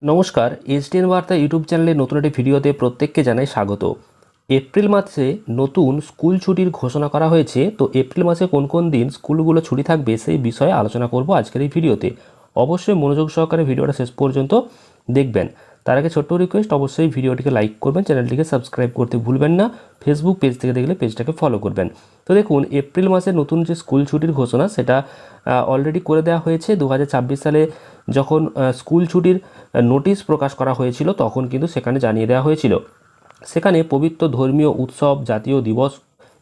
নমস্কার, এসডিএন বার্তা ইউটিউব চ্যানেলে নতুন একটি ভিডিওতে প্রত্যেককে জানাই স্বাগত। এপ্রিল মাসে নতুন স্কুল ছুটির ঘোষণা করা হয়েছে। তো এপ্রিল মাসে কোন কোন দিন স্কুলগুলো ছুটি থাকবে সেই বিষয়ে আলোচনা করব আজকের এই ভিডিওতে। অবশ্যই মনোযোগ সহকারে ভিডিওটা শেষ পর্যন্ত দেখবেন। তার আগে ছোট্ট রিকোয়েস্ট, অবশ্যই ভিডিওটিকে লাইক করবেন, চ্যানেলটিকে সাবস্ক্রাইব করতে ভুলবেন না। ফেসবুক পেজ থেকে দেখলে পেজটাকে ফলো করবেন। তো দেখুন, এপ্রিল মাসে নতুন যে স্কুল ছুটির ঘোষণা সেটা অলরেডি করে দেওয়া হয়েছে। 2026 সালে যখন স্কুল ছুটির নোটিশ প্রকাশ করা হয়েছিল তখন কিন্তু সেখানে জানিয়ে দেওয়া হয়েছিল। সেখানে পবিত্র ধর্মীয় উৎসব, জাতীয় দিবস,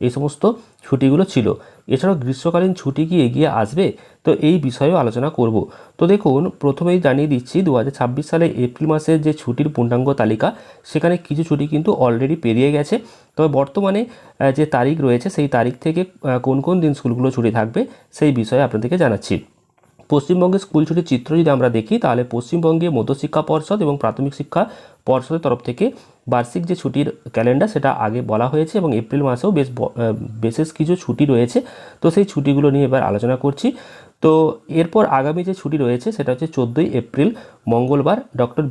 এই সমস্ত ছুটিগুলো ছিল। এছাড়াও গ্রীষ্মকালীন ছুটি কি এগিয়ে আসবে, তো এই বিষয়েও আলোচনা করব। তো দেখুন, প্রথমেই জানিয়ে দিচ্ছি 2026 সালে এপ্রিল মাসের যে ছুটির পূর্ণাঙ্গ তালিকা, সেখানে কিছু ছুটি কিন্তু অলরেডি পেরিয়ে গেছে। তবে বর্তমানে যে তারিখ রয়েছে সেই তারিখ থেকে কোন কোন দিন স্কুলগুলো ছুটি থাকবে সেই বিষয়ে আপনাদেরকে জানাচ্ছি। পশ্চিমবঙ্গের স্কুল ছুটির চিত্র যদি আমরা দেখি, তাহলে পশ্চিমবঙ্গে মধ্যশিক্ষা পর্ষদ এবং প্রাথমিক শিক্ষা পর্ষদের তরফ থেকে বার্ষিক যে ছুটির ক্যালেন্ডার সেটা আগে বলা হয়েছে এবং এপ্রিল মাসেও বিশেষ কিছু ছুটি রয়েছে। তো সেই ছুটিগুলো নিয়ে এবার আলোচনা করছি। তো এরপর আগামী যে ছুটি রয়েছে সেটা হচ্ছে 14ই এপ্রিল মঙ্গলবার, ডক্টর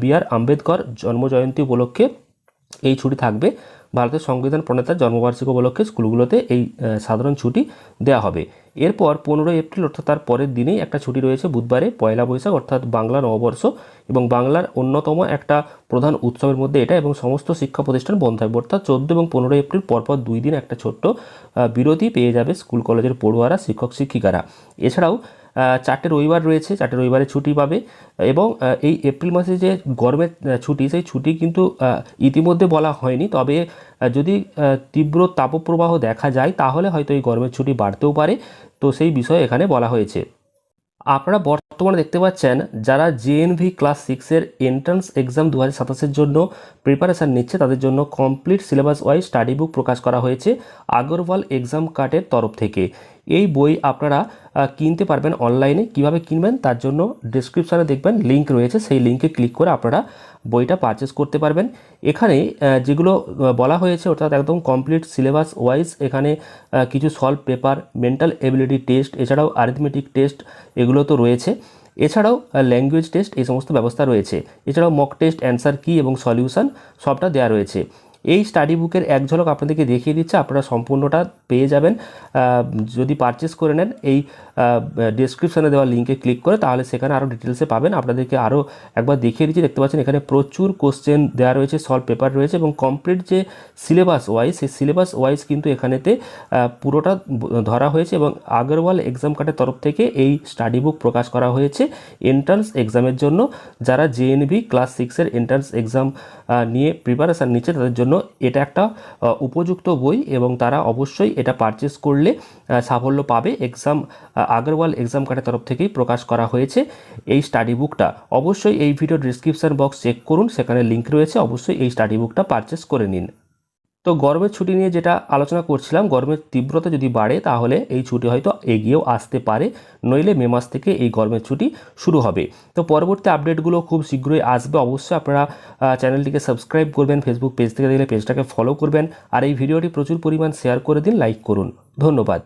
বি.আর. আম্বেদকর জন্মজয়ন্তী উপলক্ষে এই ছুটি থাকবে। ভারতের সংবিধান প্রণেতার জন্মবার্ষিকী উপলক্ষে স্কুলগুলোতে এই সাধারণ ছুটি দেওয়া হবে। এরপর 15 এপ্রিল অর্থাৎ তার পরের দিনেই একটা ছুটি রয়েছে, বুধবারে পয়লা বৈশাখ অর্থাৎ বাংলা নববর্ষ এবং বাংলার অন্যতম একটা প্রধান উৎসবের মধ্যে এটা, এবং সমস্ত শিক্ষা প্রতিষ্ঠান বন্ধ থাকবে। অর্থাৎ 14 এবং 15 এপ্রিল পরপর 2 দিন একটা ছোট্ট বিরতি পেয়ে যাবে স্কুল কলেজের পড়ুয়ারা, শিক্ষক শিক্ষিকারা। এছাড়াও 4টে রবিবার রয়েছে, 4টে রবিবারে ছুটি পাবে। এবং এই এপ্রিল মাসে যে গরমের ছুটি, সেই ছুটি কিন্তু ইতিমধ্যে বলা হয়নি। তবে যদি তীব্র তাপপ্রবাহ দেখা যায় তাহলে হয়তো এই গরমের ছুটি বাড়তেও পারে। তো সেই বিষয়ে এখানে বলা হয়েছে। আপনারা বর্তমানে দেখতে পাচ্ছেন যারা জেএনভি ক্লাস 6-এর এন্ট্রান্স এক্সাম 2027-এর জন্য প্রিপারেশান নিচ্ছে, তাদের জন্য কমপ্লিট সিলেবাস ওয়াইজ স্টাডি বুক প্রকাশ করা হয়েছে আগরওয়াল এক্সাম কার্টের তরফ থেকে। এই বই আপনারা কিনতে পারবেন অনলাইনে। কিভাবে কিনবেন তার জন্য ডেসক্রিপশানে দেখবেন লিঙ্ক রয়েছে, সেই লিঙ্কে ক্লিক করে আপনারা বইটা পারচেস করতে পারবেন। এখানে যেগুলো বলা হয়েছে অর্থাৎ একদম কমপ্লিট সিলেবাস ওয়াইজ, এখানে কিছু solve paper, mental ability test, এছাড়াও অ্যারিথমেটিক টেস্ট এগুলো তো রয়েছে। এছাড়াও ল্যাঙ্গুয়েজ টেস্ট, এই সমস্ত ব্যবস্থা রয়েছে। এছাড়াও মক টেস্ট, অ্যান্সার কি এবং সলিউশন সবটা দেওয়া রয়েছে। এই স্টাডি বুকের এক ঝলক আপনাদেরকে দেখিয়ে দিচ্ছে, আপনারা সম্পূর্ণটা পেয়ে যাবেন যদি পারচেস করে নেন এই ডেসক্রিপশানে দেওয়া লিঙ্কে ক্লিক করে, তাহলে সেখানে আরও ডিটেলসে পাবেন। আপনাদেরকে আরও একবার দেখিয়ে দিচ্ছি, দেখতে পাচ্ছেন এখানে প্রচুর কোশ্চেন দেওয়া রয়েছে, সলভ পেপার রয়েছে এবং কমপ্লিট যে সিলেবাস ওয়াইজ, সেই সিলেবাস ওয়াইজ কিন্তু এখানেতে পুরোটা ধরা হয়েছে। এবং আগরওয়াল এক্সাম কার্টের তরফ থেকে এই স্টাডি বুক প্রকাশ করা হয়েছে এন্ট্রান্স এক্সামের জন্য। যারা জেএনভি ক্লাস 6-এর এন্ট্রান্স এক্সাম নিয়ে প্রিপারেশান নিচ্ছে তাদের জন্য এটা একটা উপযুক্ত বই এবং তারা অবশ্যই এটা পারচেস করলে সাফল্য পাবে। আগরওয়াল এক্সাম কার্টের তরফ থেকেই প্রকাশ করা হয়েছে এই স্টাডি বুকটা। অবশ্যই এই ভিডিও ডিসক্রিপশান বক্স চেক করুন, সেখানে লিঙ্ক রয়েছে, অবশ্যই এই স্টাডি বুকটা পারচেস করে নিন। তো গরমের ছুটি নিয়ে যেটা আলোচনা করছিলাম, গরমের তীব্রতা যদি বাড়ে তাহলে এই ছুটি হয়তো এগিয়েও আসতে পারে, নইলে মে মাস থেকে এই গরমের ছুটি শুরু হবে। তো পরবর্তী আপডেটগুলো খুব শীঘ্রই আসবে। অবশ্যই আপনারা চ্যানেলটিকে সাবস্ক্রাইব করবেন, ফেসবুক পেজ থেকে দেখলে পেজটাকে ফলো করবেন, আর এই ভিডিওটি প্রচুর পরিমাণ শেয়ার করে দিন, লাইক করুন। ধন্যবাদ।